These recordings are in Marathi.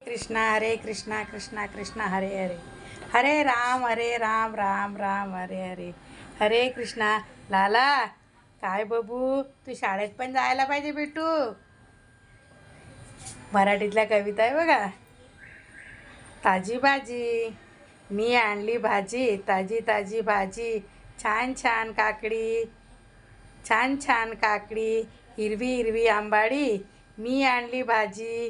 कृष्णा हरे कृष्णा कृष्णा कृष्णा हरे हरे हरे राम राम राम हरे हरे हरे कृष्णा. लाला काय बबू, तू शाळेत पण जायला पाहिजे बेटू. मराठीतल्या कविता आहे बघा. ताजी भाजी मी आणली भाजी, ताजी ताजी भाजी, छान छान काकडी, छान छान काकडी, हिरवी हिरवी आंबाडी, मी आणली भाजी,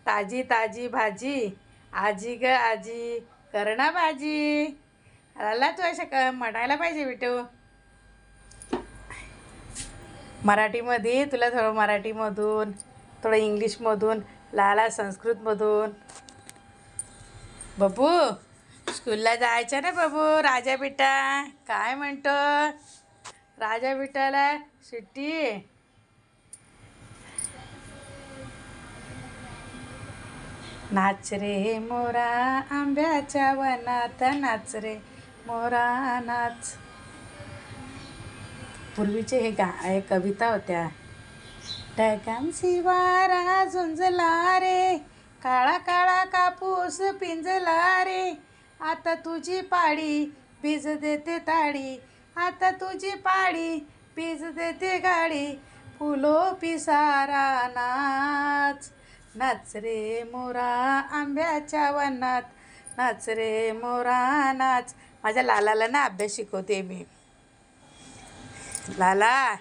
ताजी ताजी भाजी, आजी ग आजी कर ना भाजी. लाला तू असं म्हणायला पाहिजे बेटू. मराठीमध्ये तुला थोडं मराठीमधून, थोडं इंग्लिशमधून, लाला संस्कृतमधून. बबू स्कूलला जायचं ना बबू. राजा बेटा काय म्हणतो? राजा बेटाला सुट्टी. नाच रे मोरा आंब्याच्या वनात, नाच रे मोरा नाच. पूर्वीचे हे कविता होत्या. ढगांची वारा झुंजला रे, काळा काळा कापूस पिंजला रे, आता तुझी पाडी बीज देते ताडी, आता तुझी पाडी बीज देते गाडी, फुलो पिसारा नाच. नाच रे मोरा आंब्याच्या वनात, नाच रे मोरा नाच. माझ्या लालाला ना अभ्यास शिकवते मी. लाला